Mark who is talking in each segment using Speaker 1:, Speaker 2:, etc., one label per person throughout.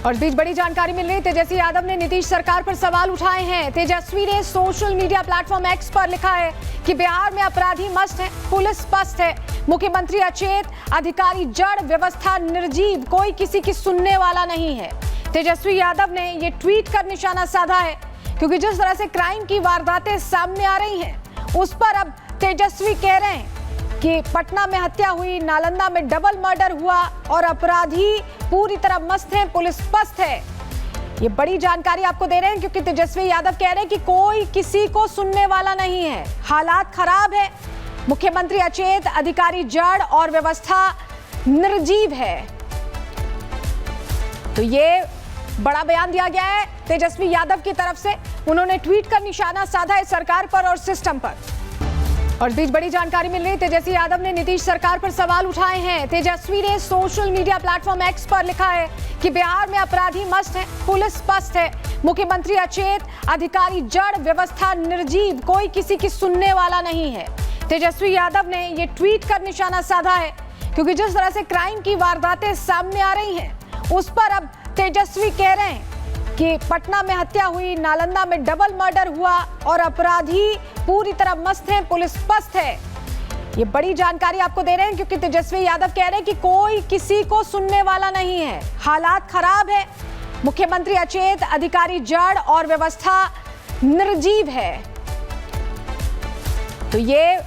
Speaker 1: और बीच बड़ी जानकारी मिल रही है, तेजस्वी यादव ने नीतीश सरकार पर सवाल उठाए हैं। तेजस्वी ने सोशल मीडिया प्लेटफॉर्म एक्स पर लिखा है कि बिहार में अपराधी मस्त है, पुलिस स्पष्ट है, मुख्यमंत्री अचेत, अधिकारी जड़, व्यवस्था निर्जीव, कोई किसी की सुनने वाला नहीं है। तेजस्वी यादव ने ये ट्वीट कर निशाना साधा है क्योंकि जिस तरह से क्राइम की वारदातें सामने आ रही हैं उस पर अब तेजस्वी कह रहे हैं कि पटना में हत्या हुई, नालंदा में डबल मर्डर हुआ और अपराधी पूरी तरह मस्त हैं, पुलिस स्पष्ट है। ये बड़ी जानकारी आपको दे रहे हैं क्योंकि तेजस्वी यादव कह रहे हैं कि कोई किसी को सुनने वाला नहीं है, हालात खराब है, मुख्यमंत्री अचेत, अधिकारी जड़ और व्यवस्था निर्जीव है। तो ये बड़ा बयान दिया गया है तेजस्वी यादव की तरफ से। उन्होंने ट्वीट कर निशाना साधा है सरकार पर और सिस्टम पर। और बीच बड़ी जानकारी मिल रही है, तेजस्वी यादव ने नीतीश सरकार पर सवाल उठाए हैं। तेजस्वी ने सोशल मीडिया प्लेटफॉर्म एक्स पर लिखा है कि बिहार में अपराधी मस्त है, पुलिस स्पष्ट है, मुख्यमंत्री अचेत, अधिकारी जड़, व्यवस्था निर्जीव, कोई किसी की सुनने वाला नहीं है। तेजस्वी यादव ने ये ट्वीट कर निशाना साधा है क्योंकि जिस तरह से क्राइम की वारदातें सामने आ रही हैं उस पर अब तेजस्वी कह रहे हैं कि पटना में हत्या हुई, नालंदा में डबल मर्डर हुआ और अपराधी पूरी तरह मस्त हैं, पुलिस स्पष्ट है। ये बड़ी जानकारी आपको दे रहे हैं क्योंकि तेजस्वी यादव कह रहे हैं कि कोई किसी को सुनने वाला नहीं है, हालात खराब है, मुख्यमंत्री अचेत, अधिकारी जड़ और व्यवस्था निर्जीव है। तो ये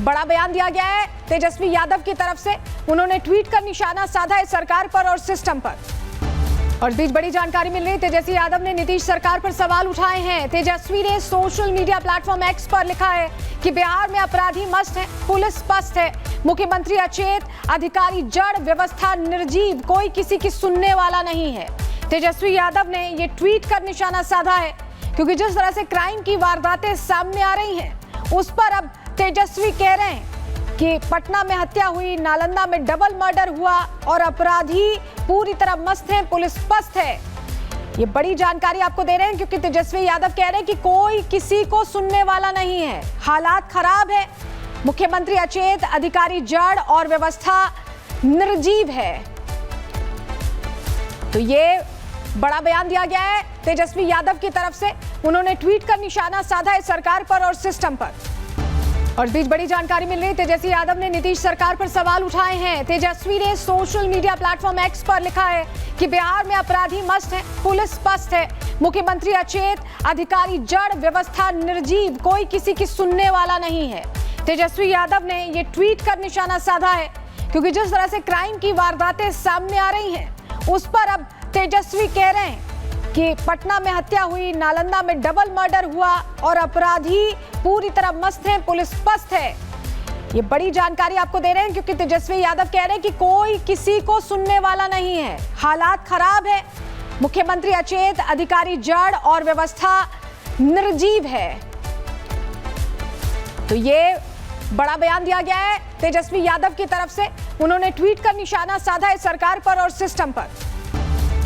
Speaker 1: बड़ा बयान दिया गया है तेजस्वी यादव की तरफ से। उन्होंने ट्वीट कर निशाना साधा है सरकार पर और सिस्टम पर। और बीच बड़ी जानकारी मिल रही है, तेजस्वी यादव ने नीतीश सरकार पर सवाल उठाए हैं। तेजस्वी ने सोशल मीडिया प्लेटफॉर्म एक्स पर लिखा है कि बिहार में अपराधी मस्त है, पुलिस स्पष्ट है, मुख्यमंत्री अचेत, अधिकारी जड़, व्यवस्था निर्जीव, कोई किसी की सुनने वाला नहीं है। तेजस्वी यादव ने ये ट्वीट कर निशाना साधा है क्योंकि जिस तरह से क्राइम की वारदातें सामने आ रही हैं उस पर अब तेजस्वी कह रहे हैं कि पटना में हत्या हुई, नालंदा में डबल मर्डर हुआ और अपराधी पूरी तरह मस्त हैं, पुलिस स्पष्ट है। ये बड़ी जानकारी आपको दे रहे हैं क्योंकि तेजस्वी यादव कह रहे हैं कि कोई किसी को सुनने वाला नहीं है, हालात खराब है, मुख्यमंत्री अचेत, अधिकारी जड़ और व्यवस्था निर्जीव है। तो ये बड़ा बयान दिया गया है तेजस्वी यादव की तरफ से। उन्होंने ट्वीट कर निशाना साधा है सरकार पर और सिस्टम पर। और बीच बड़ी जानकारी मिल रही है, तेजस्वी यादव ने नीतीश सरकार पर सवाल उठाए हैं। तेजस्वी ने सोशल मीडिया प्लेटफॉर्म एक्स पर लिखा है कि बिहार में अपराधी मस्त है, पुलिस स्पष्ट है, मुख्यमंत्री अचेत, अधिकारी जड़, व्यवस्था निर्जीव, कोई किसी की सुनने वाला नहीं है। तेजस्वी यादव ने ये ट्वीट कर निशाना साधा है क्योंकि जिस तरह से क्राइम की वारदातें सामने आ रही हैं उस पर अब तेजस्वी कह रहे हैं कि पटना में हत्या हुई, नालंदा में डबल मर्डर हुआ और अपराधी पूरी तरह मस्त हैं, पुलिस स्पष्ट है। ये बड़ी जानकारी आपको दे रहे हैं क्योंकि तेजस्वी यादव कह रहे हैं कि कोई किसी को सुनने वाला नहीं है, हालात खराब है, मुख्यमंत्री अचेत, अधिकारी जड़ और व्यवस्था निर्जीव है। तो ये बड़ा बयान दिया गया है तेजस्वी यादव की तरफ से। उन्होंने ट्वीट कर निशाना साधा है सरकार पर और सिस्टम पर।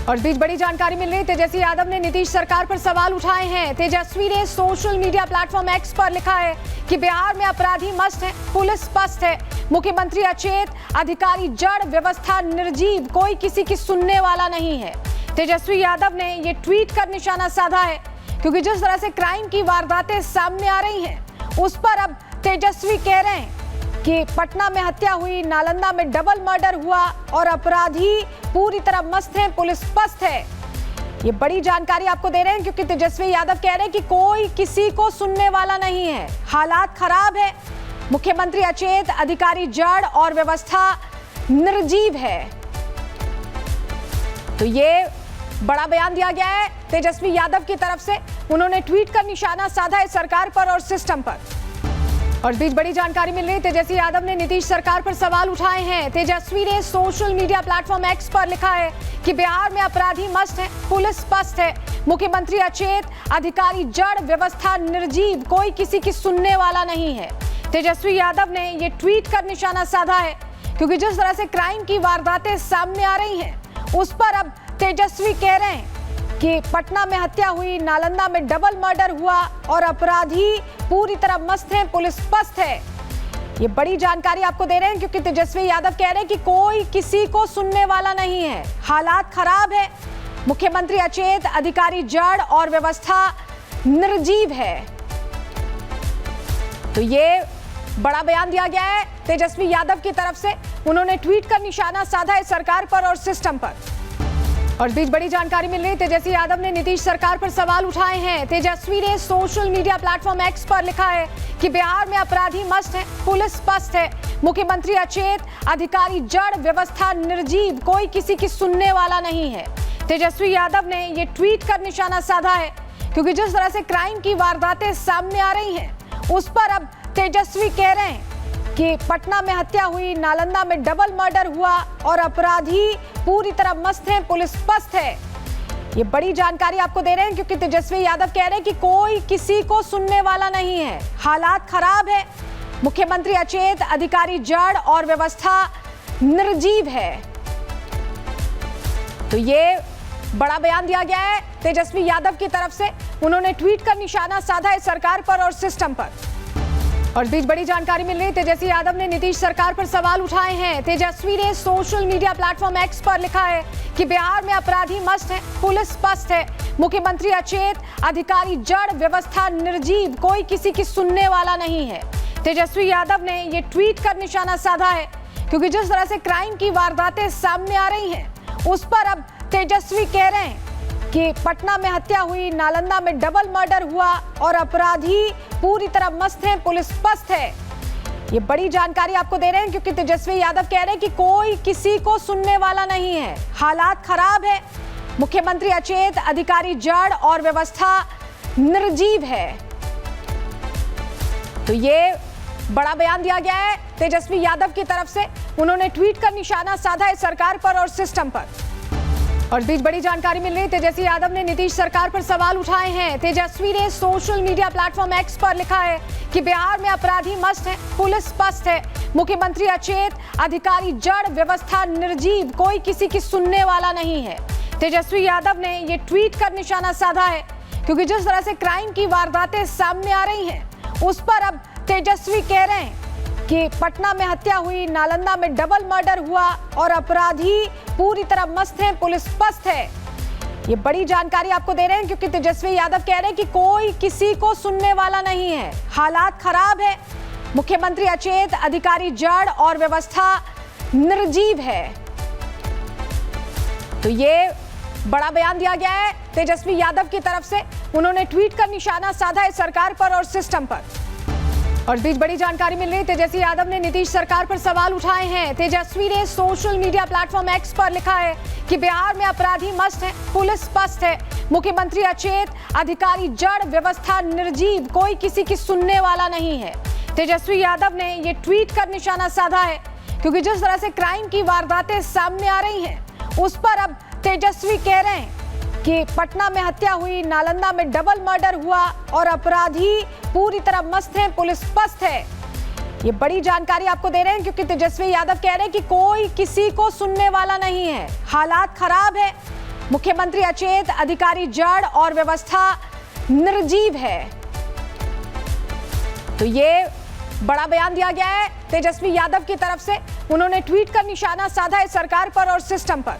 Speaker 1: और बीच बड़ी जानकारी मिल रही है, तेजस्वी यादव ने नीतीश सरकार पर सवाल उठाए हैं। तेजस्वी ने सोशल मीडिया प्लेटफॉर्म एक्स पर लिखा है कि बिहार में अपराधी मस्त है, पुलिस स्पष्ट है, मुख्यमंत्री अचेत, अधिकारी जड़, व्यवस्था निर्जीव, कोई किसी की सुनने वाला नहीं है। तेजस्वी यादव ने ये ट्वीट कर निशाना साधा है क्योंकि जिस तरह से क्राइम की वारदातें सामने आ रही हैं उस पर अब तेजस्वी कह रहे हैं कि पटना में हत्या हुई, नालंदा में डबल मर्डर हुआ और अपराधी पूरी तरह मस्त हैं, पुलिस स्पष्ट है। ये बड़ी जानकारी आपको दे रहे हैं क्योंकि तेजस्वी यादव कह रहे हैं कि कोई किसी को सुनने वाला नहीं है, हालात खराब है, मुख्यमंत्री अचेत, अधिकारी जड़ और व्यवस्था निर्जीव है। तो ये बड़ा बयान दिया गया है तेजस्वी यादव की तरफ से। उन्होंने ट्वीट कर निशाना साधा है सरकार पर और सिस्टम पर। और बीच बड़ी जानकारी मिल रही है, तेजस्वी यादव ने नीतीश सरकार पर सवाल उठाए हैं। तेजस्वी ने सोशल मीडिया प्लेटफॉर्म एक्स पर लिखा है कि बिहार में अपराधी मस्त है, पुलिस स्पष्ट है, मुख्यमंत्री अचेत, अधिकारी जड़, व्यवस्था निर्जीव, कोई किसी की सुनने वाला नहीं है। तेजस्वी यादव ने ये ट्वीट कर निशाना साधा है क्योंकि जिस तरह से क्राइम की वारदातें सामने आ रही हैं उस पर अब तेजस्वी कह रहे हैं कि पटना में हत्या हुई, नालंदा में डबल मर्डर हुआ और अपराधी पूरी तरह मस्त हैं, पुलिस स्पष्ट है। ये बड़ी जानकारी आपको दे रहे हैं क्योंकि तेजस्वी यादव कह रहे हैं कि कोई किसी को सुनने वाला नहीं है, हालात खराब है, मुख्यमंत्री अचेत, अधिकारी जड़ और व्यवस्था निर्जीव है। तो ये बड़ा बयान दिया गया है तेजस्वी यादव की तरफ से। उन्होंने ट्वीट कर निशाना साधा है सरकार पर और सिस्टम पर। और इस बीच बड़ी जानकारी मिल रही है, तेजस्वी यादव ने नीतीश सरकार पर सवाल उठाए हैं। तेजस्वी ने सोशल मीडिया प्लेटफॉर्म एक्स पर लिखा है कि बिहार में अपराधी मस्त है, पुलिस पस्त है, मुख्यमंत्री अचेत, अधिकारी जड़, व्यवस्था निर्जीव, कोई किसी की सुनने वाला नहीं है। तेजस्वी यादव ने ये ट्वीट कर निशाना साधा है क्योंकि जिस तरह से क्राइम की वारदातें सामने आ रही हैं, उस पर अब तेजस्वी कह रहे हैं कि पटना में हत्या हुई, नालंदा में डबल मर्डर हुआ और अपराधी पूरी तरह मस्त हैं, पुलिस पस्त है। ये बड़ी जानकारी आपको दे रहे हैं क्योंकि तेजस्वी यादव कह रहे हैं कि कोई किसी को सुनने वाला नहीं है, हालात खराब है, मुख्यमंत्री अचेत, अधिकारी जड़ और व्यवस्था निर्जीव है। तो ये बड़ा बयान दिया गया है तेजस्वी यादव की तरफ से। उन्होंने ट्वीट कर निशाना साधा है सरकार पर और सिस्टम पर। और इस बीच बड़ी जानकारी मिल रही है, तेजस्वी यादव ने नीतीश सरकार पर सवाल उठाए हैं। तेजस्वी ने सोशल मीडिया प्लेटफॉर्म एक्स पर लिखा है कि बिहार में अपराधी मस्त है, पुलिस पस्त है, मुख्यमंत्री अचेत, अधिकारी जड़, व्यवस्था निर्जीव, कोई किसी की सुनने वाला नहीं है। तेजस्वी यादव ने ये ट्वीट कर निशाना साधा है क्योंकि जिस तरह से क्राइम की वारदातें सामने आ रही हैं, उस पर अब तेजस्वी कह रहे हैं कि पटना में हत्या हुई, नालंदा में डबल मर्डर हुआ और अपराधी पूरी तरह मस्त हैं, पुलिस पस्त है। ये बड़ी जानकारी आपको दे रहे हैं क्योंकि तेजस्वी यादव कह रहे हैं कि कोई किसी को सुनने वाला नहीं है, हालात खराब है, मुख्यमंत्री अचेत, अधिकारी जड़ और व्यवस्था निर्जीव है। तो ये बड़ा बयान दिया गया है तेजस्वी यादव की तरफ से। उन्होंने ट्वीट कर निशाना साधा है सरकार पर और सिस्टम पर। और इस बीच बड़ी जानकारी मिल रही है, तेजस्वी यादव ने नीतीश सरकार पर सवाल उठाए हैं। तेजस्वी ने सोशल मीडिया प्लेटफॉर्म एक्स पर लिखा है कि बिहार में अपराधी मस्त है, पुलिस पस्त है, मुख्यमंत्री अचेत, अधिकारी जड़, व्यवस्था निर्जीव, कोई किसी की सुनने वाला नहीं है। तेजस्वी यादव ने ये ट्वीट कर निशाना साधा है क्योंकि जिस तरह से क्राइम की वारदातें सामने आ रही हैं, उस पर अब तेजस्वी कह रहे हैं कि पटना में हत्या हुई, नालंदा में डबल मर्डर हुआ और अपराधी पूरी तरह मस्त हैं, पुलिस पस्त है। ये बड़ी जानकारी आपको दे रहे हैं क्योंकि तेजस्वी यादव कह रहे हैं कि कोई किसी को सुनने वाला नहीं है, हालात खराब है, मुख्यमंत्री अचेत, अधिकारी जड़ और व्यवस्था निर्जीव है। तो ये बड़ा बयान दिया गया है तेजस्वी यादव की तरफ से। उन्होंने ट्वीट कर निशाना साधा है सरकार पर और सिस्टम पर। और इस बीच बड़ी जानकारी मिल रही है, तेजस्वी यादव ने नीतीश सरकार पर सवाल उठाए हैं। तेजस्वी ने सोशल मीडिया प्लेटफॉर्म एक्स पर लिखा है कि बिहार में अपराधी मस्त है, पुलिस पस्त है, मुख्यमंत्री अचेत, अधिकारी जड़, व्यवस्था निर्जीव, कोई किसी की सुनने वाला नहीं है। तेजस्वी यादव ने ये ट्वीट कर निशाना साधा है क्योंकि जिस तरह से क्राइम की वारदातें सामने आ रही हैं, उस पर अब तेजस्वी कह रहे हैं कि पटना में हत्या हुई, नालंदा में डबल मर्डर हुआ और अपराधी पूरी तरह मस्त हैं, पुलिस पस्त है। ये बड़ी जानकारी आपको दे रहे हैं क्योंकि तेजस्वी यादव कह रहे हैं कि कोई किसी को सुनने वाला नहीं है, हालात खराब है, मुख्यमंत्री अचेत, अधिकारी जड़ और व्यवस्था निर्जीव है। तो ये बड़ा बयान दिया गया है तेजस्वी यादव की तरफ से। उन्होंने ट्वीट कर निशाना साधा है सरकार पर और सिस्टम पर।